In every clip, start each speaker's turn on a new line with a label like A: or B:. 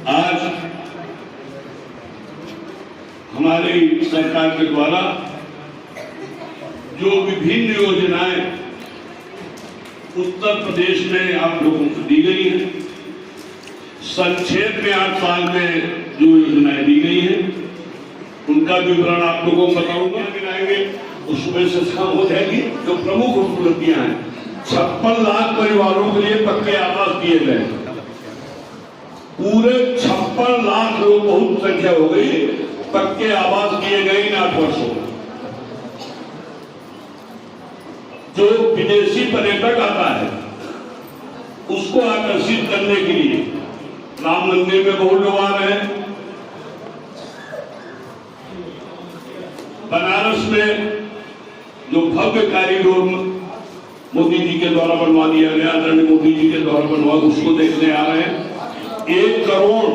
A: आज हमारी सरकार के द्वारा जो विभिन्न योजनाएं उत्तर प्रदेश में आप लोगों को दी गई है, संक्षेप में 8 साल में जो योजनाएं दी गई है उनका विवरण आप लोगों को बताऊंगा, गिनाएंगे उसमें से शामिल हो जाएगी। जो प्रमुख उपलब्धियां हैं, 56 लाख परिवारों के लिए पक्के आवास दिए गए, पूरे 56 लाख लोग, बहुत संख्या हो गई, पक्के आवास दिए गए इन 8 वर्षों में। जो विदेशी पर्यटक आता है उसको आकर्षित करने के लिए राम मंदिर में बहुत लोग आ रहे हैं। बनारस में जो भव्य कॉरिडोर मोदी जी के द्वारा बनवा दिया गया, आदरणीय मोदी जी के द्वारा बनवा, उसको देखने आ रहे हैं। 1 करोड़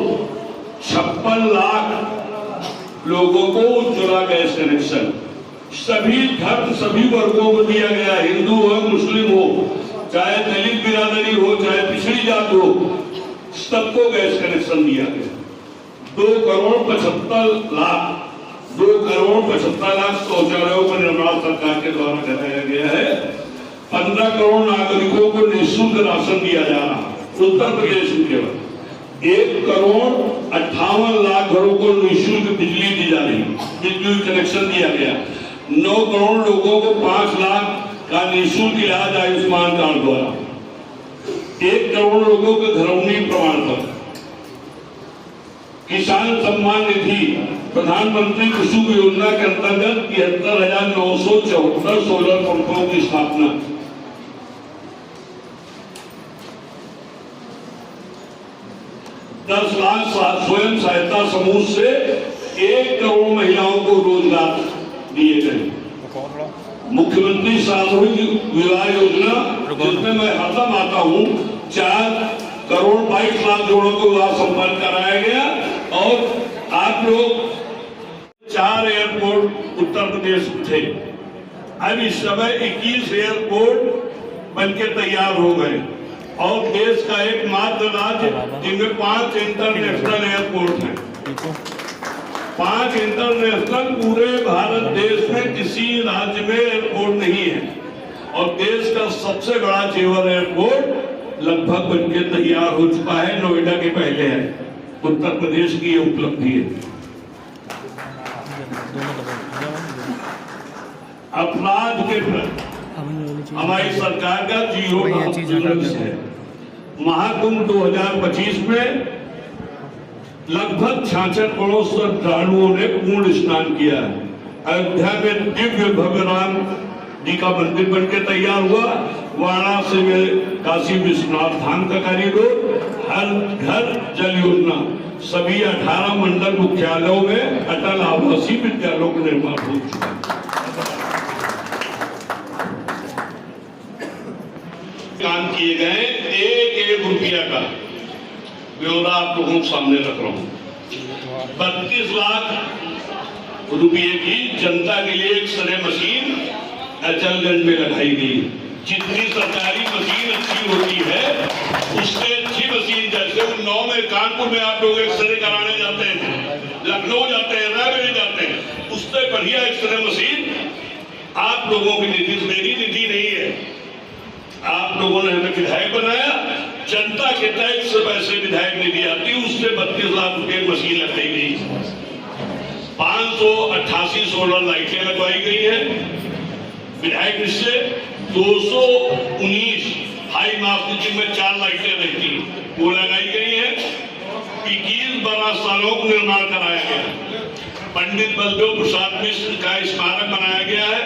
A: 56 लाख लोगों को उज्ज्वला गैस कनेक्शन, सभी धर्म सभी वर्गों को दिया गया, हिंदू हो मुस्लिम हो, चाहे दलित बिरादरी हो, चाहे पिछड़ी जात हो, सबको गैस कनेक्शन दिया गया। 2 करोड़ 75 लाख 2 करोड़ 75 लाख शौचालयों का निर्माण सरकार के द्वारा कराया गया है। 15 करोड़ नागरिकों को निःशुल्क राशन दिया जा रहा है उत्तर प्रदेश में। केवल 1 करोड़ 58 लाख घरों को निःशुल्क बिजली दी जा रही, बिजली कनेक्शन दिया गया। 9 करोड़ लोगों को 5 लाख का निःशुल्क इलाज आयुष्मान कार्ड द्वारा। 1 करोड़ लोगों को घरौनी प्रमाण पत्र, किसान सम्मान निधि, प्रधानमंत्री कुसुम योजना के अंतर्गत 73,974 सोलर पंपों की स्थापना, 10 लाख स्वयं सहायता समूह से 1 करोड़ महिलाओं को रोजगार दिए गए। मुख्यमंत्री सामूहिक विवाह योजना, जिसमें मैं हरदम आता हूँ, 4 करोड़ 22 लाख जोड़ों को विवाह संपन्न कराया गया। और आप लोग 4 एयरपोर्ट उत्तर प्रदेश में थे, अब इस समय 21 एयरपोर्ट बनके तैयार हो गए और देश का एकमात्र राज्य जिनमें 5 इंटरनेशनल एयरपोर्ट हैं। 5 इंटरनेशनल, पूरे भारत देश में किसी राज्य में एयरपोर्ट नहीं है। और देश का सबसे बड़ा जेवर एयरपोर्ट लगभग बनके तैयार हो चुका है, नोएडा के पहले है। उत्तर प्रदेश की ये उपलब्धि है। अपराध के प्रति हमारी सरकार का जीरो टॉलरेंस है। महाकुंभ 2025 में लगभग 66 करोड़ श्रद्धालुओं ने पूर्ण स्नान किया है। अयोध्या में दिव्य भव्य राम जी का मंदिर बनके तैयार हुआ। वाराणसी में काशी विश्वनाथ धाम का कॉरिडोर, हर घर जल योजना, सभी 18 मंडल मुख्यालयों में अटल आवासीय विद्यालयों का निर्माण हो चुका है। काम किए गए 1-1 रुपया का ब्यौरा आप लोगों के सामने रख रहा हूँ। 32 लाख रुपये की जनता के लिए एक्सरे मशीन अचलगंज में लगाई गई। जितनी सरकारी मशीन अच्छी होती है उससे अच्छी मशीन, जैसे उन्नाव में, कानपुर में आप लोग एक्सरे कराने जाते हैं, लखनऊ जाते हैं, रायबरेली जाते हैं, उससे बढ़िया एक्सरे मशीन आप लोगों की निधि, मेरी निधि नहीं है, आप लोगों ने हमें विधायक बनाया, जनता के टैक्स से पैसे विधायक निधि आती, उससे 32 लाख रुपए मशीन लगाई गई। 588 सोलर लाइटें लगवाई गई है विधायक से। 219 हाई मास्क में 4 लाइटें रहती वो लगाई गई है। 21 बड़ा स्थानों को निर्माण कराया गया। पंडित बलदेव प्रसाद मिश्र का स्मारक बनाया गया है।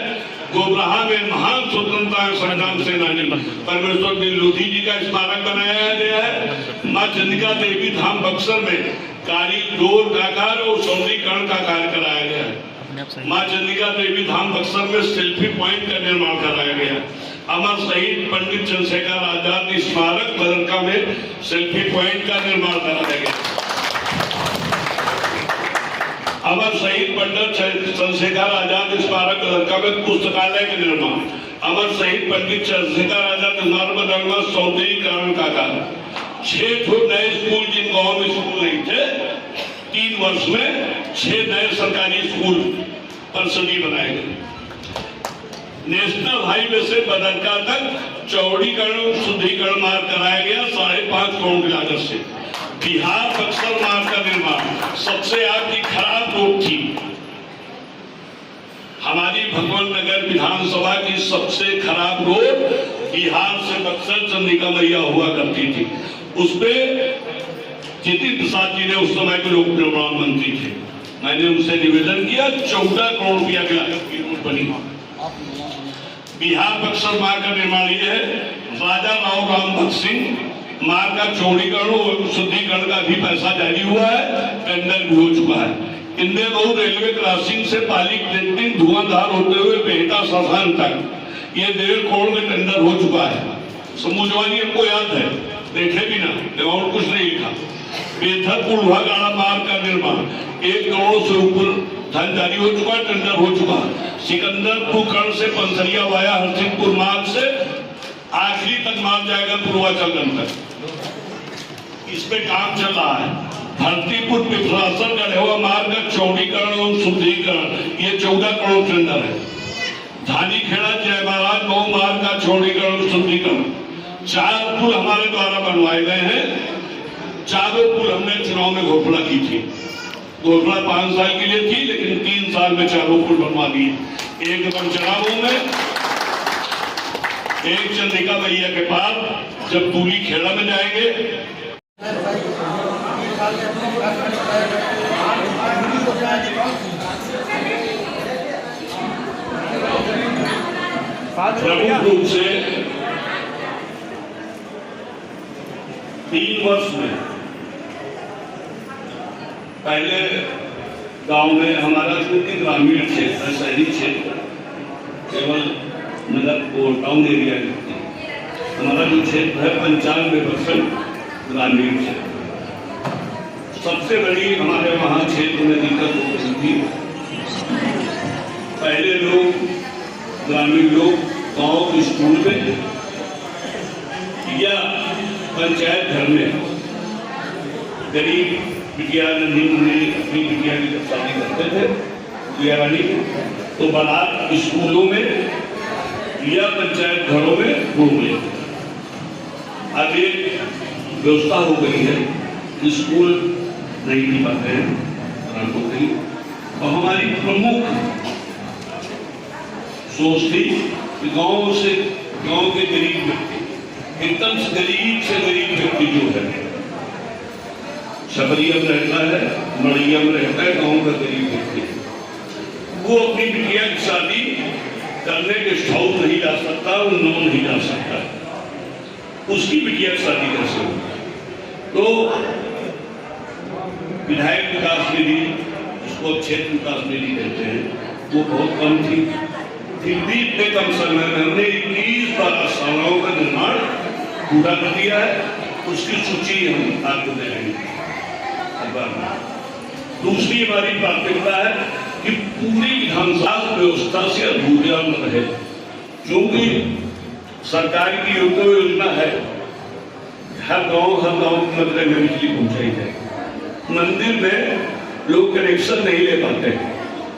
A: गोबराहा में महान स्वतंत्रता संग्राम सेनानी परमेश्वर दिन लोधी जी का स्मारक बनाया गया है। माँ चंडिका देवी धाम बक्सर में कॉरिडोर का कार्य और सौंदर्यीकरण का कार्य कराया गया है। माँ चंडिका देवी धाम बक्सर में सेल्फी पॉइंट का निर्माण कराया गया। अमर शहीद पंडित चंद्रशेखर आजाद स्मारक बदरका में सेल्फी पॉइंट का निर्माण कराया गया। अमर शहीद पंडित चंद्रशेखर आजाद स्मारक बदरका में पुस्तकालय का निर्माण। अमर शहीद पंडित चंद्रशेखर आजाद स्मारक बदरका में सौंदर्यीकरण का कार्य। 6 नए स्कूल जिनमें गांव में स्कूल नहीं थे। 3 वर्ष में 6 नए सरकारी स्कूल परिषदी बनाए गए। नेशनल हाईवे से बदरका तक चौड़ीकरण शुद्धिकरण मार्ग कराया गया 5.5 करोड़ की लागत से। बिहार बक्सर मार्ग का निर्माण, सबसे आपकी खराब रोड थी हमारी भगवान नगर विधानसभा की सबसे खराब रोड बिहार से बक्सर चंद्रिका मैया हुआ करती थी। उसपे जितिन प्रसाद जी ने उस समय के लोक निर्माण मंत्री थे, मैंने उनसे निवेदन किया 14 करोड़ रुपया की लागत की रोड बनी। बिहार बक्सर मार्ग का निर्माण ये है। राजा राव रामभक्त सिंह मार्ग का चौड़ीकरण और शुद्धिकरण का भी पैसा जारी हुआ है, टेंडर भी हो चुका है। इंदिरा रोड रेलवे क्रॉसिंग से पाली कनेक्टिंग धुआंधार होते हुए बेहटा सासान तक ये 1.5 करोड़ में टेंडर हो चुका है। समूह जवानी हमको याद है, देखे भी ना और कुछ नहीं लिखा। बेथरपुर लोहागाड़ा मार्ग का निर्माण 1 करोड़ से ऊपर धन जारी हो चुका, टेंडर हो चुका। सिकंदरपुर कर्ण से पंसरिया वाया हरसिंहपुर मार्ग से आखिरी तक मार्ग जाएगा पूर्वाचल तक, इस पे काम चल रहा है। भरतीपुर पिपरासन गढ़वा मार्ग का चौड़ीकरण और शुद्धिकरण ये 14 करोड़ टेंडर है। धानी खेड़ा जय महाराज गौ मार्ग का चौड़ीकरण और शुद्धिकरण 4 पुल हमारे द्वारा बनवाए गए हैं। चारों पुल हमने चुनाव में घोषणा की थी। घोषणा 5 साल के लिए थी, लेकिन 3 साल में चारों पुल बनवा दिए। एक बंचराओं में, एक चंद्रिका मैया के पास जब दूली खेड़ा में जाएंगे। प्रमुख रूप से 3 वर्ष में पहले गांव में हमारा चूंकि ग्रामीण क्षेत्र, शहरी क्षेत्र केवल नगर को टाउन एरिया में, हमारा जो क्षेत्र है 95% ग्रामीण क्षेत्र। सबसे बड़ी हमारे वहाँ क्षेत्र में दिक्कत हो रही थी। पहले लोग, ग्रामीण लोग गांव के स्कूल में या पंचायत घर में गरीब बिटिया नन्ही मुन्नी अपनी बिटिया की जब शादी करते थे बिटियावानी, तो बारात स्कूलों में या पंचायत घरों में घूम लेते। अब एक व्यवस्था हो गई है, स्कूल नहीं मिल पाते हैं और हमारी प्रमुख सोच थी कि गांव के गरीब व्यक्ति, एकदम से गरीब व्यक्ति जो है छपरिया में रहता है, मड़ैया में रहता है, गांव का गरीब व्यक्ति, वो अपनी बिटिया की शादी करने गेस्ट हाउस नहीं जा सकता और नो नहीं जा सकता, उसकी बिटिया की शादी कैसे होगी? तो विधायक विकास निधि, जिसको क्षेत्र विकास निधि कहते हैं, वो बहुत कम थी। फिर भी इतने कम समय में हमने 21 पाठशालाओं का निर्माण पूरा कर दिया है। उसकी सूची हम आपको दे देंगे। दूसरी हमारी प्राथमिकता है कि पूरी विधानसभा व्यवस्था से अधूरा न रहे, क्योंकि सरकार की योजना है हर गांव के मंदिर में बिजली पहुंचाई जाए। मंदिर में लोग कनेक्शन नहीं ले पाते,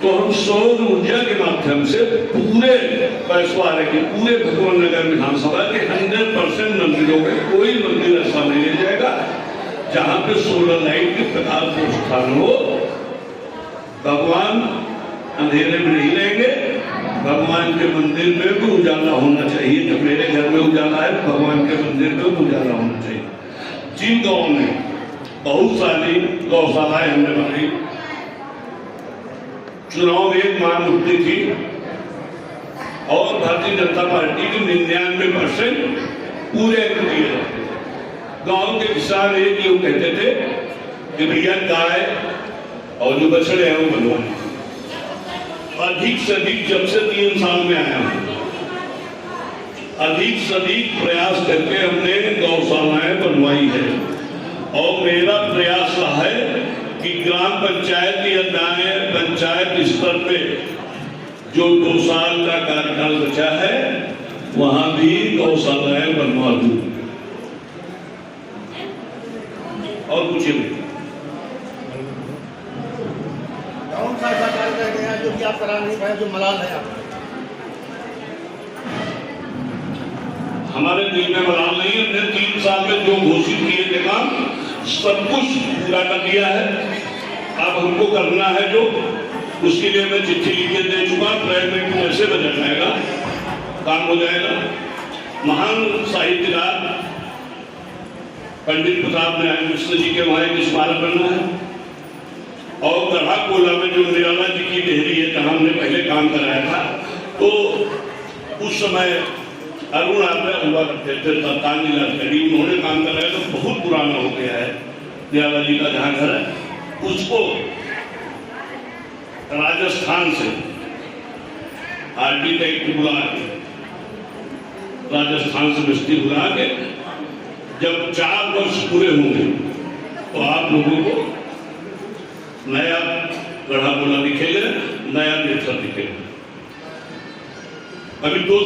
A: तो हम सौर ऊर्जा के माध्यम से पूरे पैसवारे के पूरे भगवान नगर विधानसभा के 100% मंदिरों में कोई मंदिर ऐसा नहीं रह जाएगा जहां पे सोलर लाइट के प्रकाश को स्थान हो। भगवान अंधेरे में नहीं रहेंगे, भगवान के मंदिर में भी उजाला होना चाहिए। जब मेरे घर में उजाला है, भगवान के मंदिर में भी उजाला होना चाहिए। जिन गाँव में बहुत सारी गौशालाएं हमने बनाई, चुनाव में एक मांग उठती थी और भारतीय जनता पार्टी के 99% पूरे कर दिए जाते थे। गांव के किसान एक लोग कहते थे कि भैया गाय और जो बछड़े हैं वो बनवाने। अधिक से अधिक जब से 3 साल में आया हूं, अधिक से अधिक प्रयास करके हमने गौशालाएं बनवाई है। और मेरा प्रयास रहा है कि ग्राम पंचायत या न्याय पंचायत स्तर पे जो 2 साल का कार्यकाल बचा है वहां भी गौशालाएं बनवा दूं। और पूछे नहीं।
B: कौन सा ऐसा कार्य कर गया जो कि आप करा नहीं पाए, जो मलाल है आपको?
A: हमारे दिल में मलाल नहीं है। हमने 3 साल में जो घोषित किए थे काम सब कुछ पूरा कर दिया है। अब हमको करना है जो, उसके लिए मैं चिट्ठी लिख के दे चुका। अप्रैल में कैसे बजट आएगा, काम हो जाएगा। महान साहित्यकार पंडित प्रताप नारायण मिश्र जी के वहां एक स्मारक बनना है। और गढ़ा कोला में जो निराला जी की डेहरी है, जहां हमने पहले काम कराया था, तो उस समय अरुण आत्मा हुआ करते थे, तांजिला कड़ी, उन्होंने काम कराया। तो बहुत पुराना हो गया है निराला जी का जहां घर है, उसको राजस्थान से आर्किटेक्ट बुला के, राजस्थान से मिस्त्री बुला के, जब 4 वर्ष पूरे होंगे तो आप लोगों को नया गढ़ा कोला दिखेगा, नया देवसर दिखेगा। अभी 2